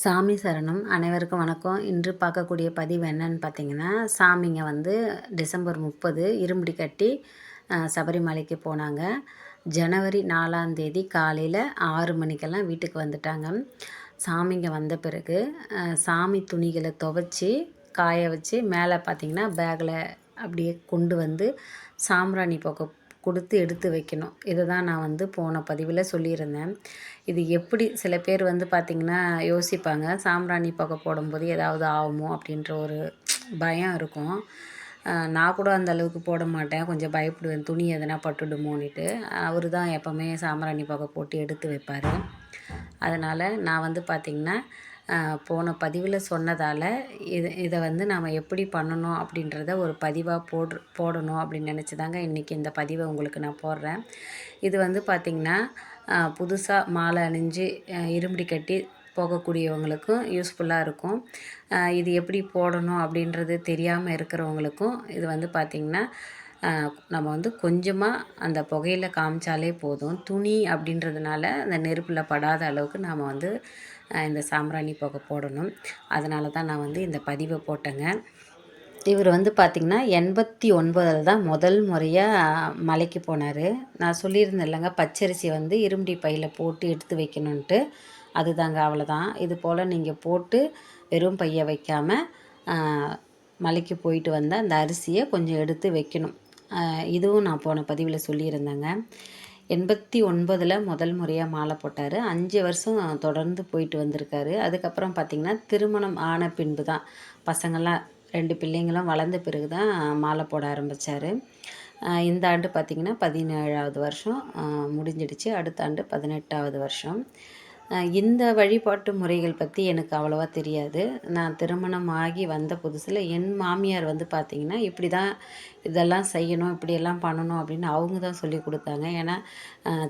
சாமி சரணம். அனைவருக்கும் வணக்கம். இன்று பார்க்கக்கூடிய பதிவு என்னன்னு பார்த்தீங்கன்னா, சாமிங்க வந்து டிசம்பர் 30 இருமுடி கட்டி சபரிமலைக்கு போனாங்க. ஜனவரி 4ஆம் தேதி காலையில் 6 மணிக்கெல்லாம் வீட்டுக்கு வந்துட்டாங்க. சாமிங்க வந்த பிறகு சாமி துணிகளை துவைச்சி காய வச்சு மேலே பார்த்திங்கன்னா பேக்கில் அப்படியே கொண்டு வந்து சாம்பிராணி புகை கொடுத்து எடுத்து வைக்கணும். இதை தான் நான் வந்து போன பதிவில் சொல்லியிருந்தேன். இது எப்படி சில பேர் வந்து பார்த்திங்கன்னா யோசிப்பாங்க, சாம்பிராணி புகை போடும்போது ஏதாவது ஆகுமோ அப்படின்ற ஒரு பயம் இருக்கும். நான் கூட அந்த அளவுக்கு போட மாட்டேன், கொஞ்சம் பயப்படுவேன், துணி எதனா பட்டுடுமோன்னுட்டு. அவர் தான் எப்போவுமே சாம்பிராணி புகை போட்டு எடுத்து வைப்பார். அதனால் நான் வந்து பார்த்திங்கன்னா போன பதிவில் சொன்னதால் இதை வந்து நாம் எப்படி பண்ணணும் அப்படின்றத ஒரு பதிவாக போடணும் அப்படின்னு நினச்சி தாங்க இன்றைக்கி இந்த பதிவை உங்களுக்கு நான் போடுறேன். இது வந்து பார்த்திங்கன்னா புதுசாக மாலை அணிஞ்சு இருமுடி கட்டி போகக்கூடியவங்களுக்கும் யூஸ்ஃபுல்லாக இருக்கும். இது எப்படி போடணும் அப்படின்றது தெரியாமல் இருக்கிறவங்களுக்கும் இது வந்து பார்த்திங்கன்னா நம்ம வந்து கொஞ்சமாக அந்த புகையில் காமிச்சாலே போதும். துணி அப்படின்றதுனால அந்த நெருப்பில் படாத அளவுக்கு நாம் வந்து இந்த சாம்பிராணி புகை போடணும். அதனால தான் நான் வந்து இந்த பதிவை போட்டேங்க. இவர் வந்து பார்த்திங்கன்னா 89 தான் முதல் முறையாக மலைக்கு போனார். நான் சொல்லியிருந்தேன் இல்லைங்க, பச்சரிசி வந்து இருமுடி பையில் போட்டு எடுத்து வைக்கணுன்ட்டு. அதுதாங்க, அவ்வளோதான். இது போல் நீங்கள் போட்டு வெறும் பையை வைக்காமல் மலைக்கு போயிட்டு வந்த அந்த அரிசியை கொஞ்சம் எடுத்து வைக்கணும். இதுவும் நான் போன பதிவில் சொல்லியிருந்தேங்க. 89 முதல் முறையாக மாலை போட்டார். 5 வருஷம் தொடர்ந்து போயிட்டு வந்திருக்காரு. அதுக்கப்புறம் பார்த்திங்கன்னா திருமணம் ஆன பின்பு தான், பசங்கள்லாம் 2 பிள்ளைங்களும் வளர்ந்த பிறகு தான் மாலை போட ஆரம்பித்தார். இந்த ஆண்டு பார்த்திங்கன்னா 17ஆவது வருஷம் முடிஞ்சிடுச்சு. அடுத்த ஆண்டு 18ஆவது வருஷம். இந்த வழிபாட்டு முறைகள் பற்றி எனக்கு அவ்வளோவா தெரியாது. நான் திருமணம் ஆகி வந்த புதுசில் என் மாமியார் வந்து பார்த்திங்கன்னா இப்படி தான் இதெல்லாம் செய்யணும், இப்படியெல்லாம் பண்ணணும் அப்படின்னு அவங்க தான் சொல்லி கொடுத்தாங்க. ஏன்னா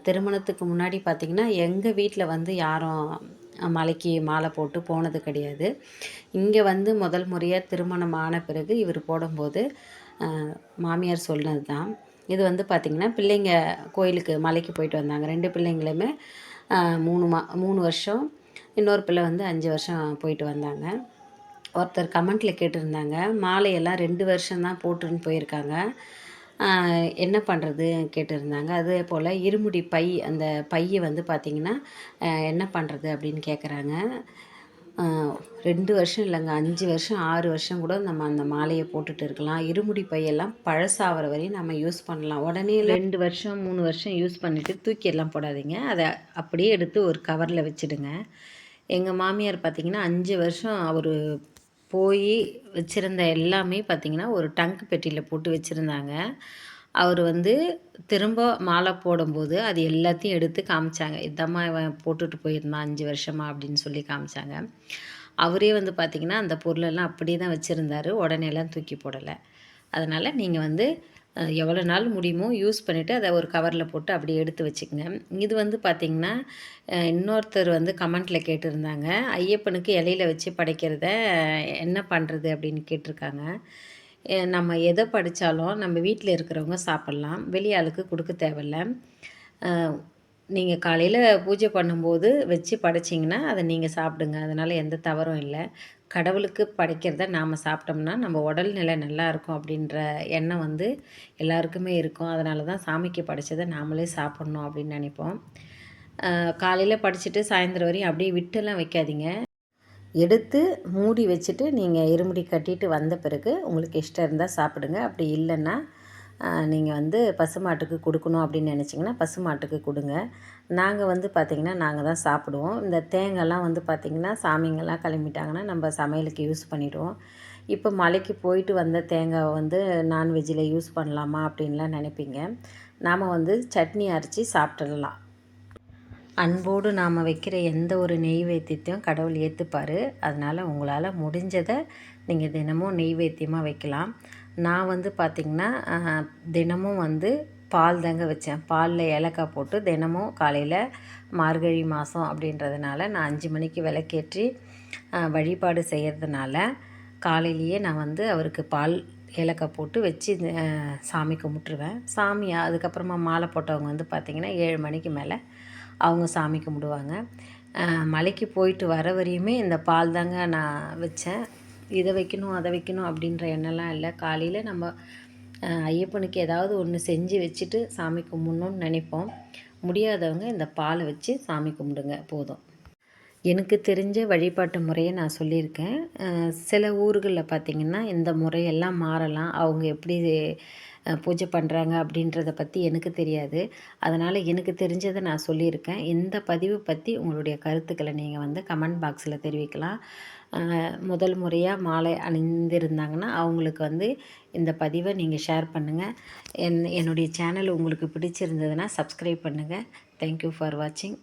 திருமணத்துக்கு முன்னாடி பார்த்திங்கன்னா எங்கள் வீட்டில் வந்து யாரும் மலைக்கு மாலை போட்டு போனது கிடையாது. இங்கே வந்து முதல் முறையாக திருமணம் ஆன பிறகு இவர் போடும்போது மாமியார் சொன்னது தான். இது வந்து பார்த்திங்கன்னா பிள்ளைங்க கோயிலுக்கு மலைக்கு போயிட்டு வந்தாங்க. 2 பிள்ளைங்களுமே 3 வருஷம், இன்னொரு பிள்ளை வந்து 5 வருஷம் போயிட்டு வந்தாங்க. ஒருத்தர் கமெண்ட்டில் கேட்டிருந்தாங்க, மாலையெல்லாம் 2 வருஷம் தான் போட்டுன்னு போயிருக்காங்க, என்ன பண்ணுறது கேட்டிருந்தாங்க. அதே போல் இருமுடி பை, அந்த பையை வந்து பார்த்திங்கன்னா என்ன பண்ணுறது அப்படின்னு கேட்குறாங்க. 2 வருஷம் இல்லைங்க, 5 வருஷம் 6 வருஷம் கூட நம்ம அந்த மாலையை போட்டுட்டு இருக்கலாம். இருமுடி பையெல்லாம் பழசாகிற வரையும் நம்ம யூஸ் பண்ணலாம். உடனே 2 வருஷம் 3 வருஷம் யூஸ் பண்ணிவிட்டு தூக்கிடலாம் போடாதீங்க. அதை அப்படியே எடுத்து ஒரு கவரில் வச்சுடுங்க. எங்கள் மாமியார் பார்த்திங்கன்னா 5 வருஷம் அவர் போய் வச்சுருந்த எல்லாமே பார்த்திங்கன்னா ஒரு டங்க் பெட்டியில் போட்டு வச்சுருந்தாங்க. அவர் வந்து திரும்ப மாலை போடும்போது அது எல்லாத்தையும் எடுத்து காமிச்சாங்க. இதாம்மா இவன் போட்டுட்டு போயிருந்தான் 5 வருஷமா அப்படின்னு சொல்லி காமிச்சாங்க. அவரே வந்து பார்த்திங்கன்னா அந்த பொருளெல்லாம் அப்படியே தான் வச்சுருந்தார், உடனேலாம் தூக்கி போடலை. அதனால் நீங்கள் வந்து எவ்வளோ நாள் முடியுமோ யூஸ் பண்ணிவிட்டு அதை ஒரு கவரில் போட்டு அப்படியே எடுத்து வச்சுக்கோங்க. இது வந்து பார்த்திங்கன்னா இன்னொருத்தர் வந்து கமெண்ட்டில் கேட்டிருந்தாங்க, ஐயப்பனுக்கு இலையில வச்சு படைக்கிறத என்ன பண்ணுறது அப்படின்னு கேட்டிருக்காங்க. நம்ம எதை படித்தாலும் நம்ம வீட்டில் இருக்கிறவங்க சாப்பிட்லாம், வெளியாளுக்கு கொடுக்க தேவையில்ல. நீங்கள் காலையில் பூஜை பண்ணும்போது வச்சு படைச்சிங்கன்னா அதை நீங்கள் சாப்பிடுங்க, அதனால் எந்த தவறும் இல்லை. கடவுளுக்கு படைக்கிறத நாம் சாப்பிட்டோம்னா நம்ம உடல்நிலை நல்லா இருக்கும் அப்படின்ற எண்ணம் வந்து எல்லாருக்குமே இருக்கும். அதனால தான் சாமிக்கு படைச்சதை நாமளே சாப்பிட்ணும் அப்படின்னு நினைப்போம். காலையில் படிச்சுட்டு சாயந்தரம் வரையும் அப்படியே விட்டுலாம் வைக்காதீங்க. எடுத்து மூடி வச்சுட்டு நீங்கள் இருமுடி கட்டிட்டு வந்த பிறகு உங்களுக்கு இஷ்டம் இருந்தால் சாப்பிடுங்க. அப்படி இல்லைன்னா நீங்கள் வந்து பசுமாட்டுக்கு கொடுக்கணும் அப்படின்னு நினச்சிங்கன்னா பசுமாட்டுக்கு கொடுங்க. நாங்கள் வந்து பார்த்திங்கன்னா நாங்கள் தான் சாப்பிடுவோம். இந்த தேங்காய்லாம் வந்து பார்த்திங்கன்னா சாமிங்கெல்லாம் கிளம்பிட்டாங்கன்னா நம்ம சமையலுக்கு யூஸ் பண்ணிவிடுவோம். இப்போ மலைக்கு போயிட்டு வந்த தேங்காவை வந்து நான்வெஜ்ஜில் யூஸ் பண்ணலாமா அப்படின்லாம் நினைப்பீங்க. நாம் வந்து சட்னி அரைச்சி சாப்பிட்டுடலாம். அன்போடு நாம் வைக்கிற எந்த ஒரு நெய்வேத்தியத்தையும் கடவுள் ஏற்றுப்பார். அதனால் உங்களால் முடிஞ்சதை நீங்கள் தினமும் நெய்வேத்தியமாக வைக்கலாம். நான் வந்து பார்த்திங்கன்னா தினமும் வந்து பால் தாங்க வச்சேன். பாலில் ஏலக்காய் போட்டு தினமும் காலையில் மார்கழி மாதம் அப்படின்றதுனால நான் 5 மணிக்கு விளக்கேற்றி வழிபாடு செய்கிறதுனால காலையிலேயே நான் வந்து அவருக்கு பால் ஏலக்காய் போட்டு வச்சு சாமி கும்பிட்ருவேன். அதுக்கப்புறமா மாலை போட்டவங்க வந்து பார்த்திங்கன்னா 7 மணிக்கு மேலே அவங்க சாமி கும்பிடுவாங்க. மலைக்கு போயிட்டு வர வரையுமே இந்த பால் தாங்க நான் வச்சேன். இதை வைக்கணும் அதை வைக்கணும் அப்படின்ற எண்ணம்லாம் இல்லை. காலையில் நம்ம ஐயப்பனுக்கு ஏதாவது ஒன்று செஞ்சு வச்சுட்டு சாமி கும்பிட்ணுன்னு நினைப்போம். முடியாதவங்க இந்த பாலை வச்சு சாமி கும்பிடுங்க போதும். எனக்கு தெரிஞ்ச வழிபாட்டு முறையை நான் சொல்லியிருக்கேன். சில ஊர்களில் பார்த்திங்கன்னா இந்த முறையெல்லாம் மாறலாம். அவங்க எப்படி பூஜை பண்ணுறாங்க அப்படின்றத பற்றி எனக்கு தெரியாது. அதனால் எனக்கு தெரிஞ்சதை நான் சொல்லியிருக்கேன். இந்த பதிவு பற்றி உங்களுடைய கருத்துக்களை நீங்கள் வந்து கமெண்ட் பாக்ஸில் தெரிவிக்கலாம். முதல் முறையாக மாலை அணிந்திருந்தாங்கன்னா அவங்களுக்கு வந்து இந்த பதிவை நீங்கள் ஷேர் பண்ணுங்கள். என்னுடைய சேனல் உங்களுக்கு பிடிச்சிருந்ததுன்னா சப்ஸ்கிரைப் பண்ணுங்கள். தேங்க்யூ ஃபார் வாட்சிங்.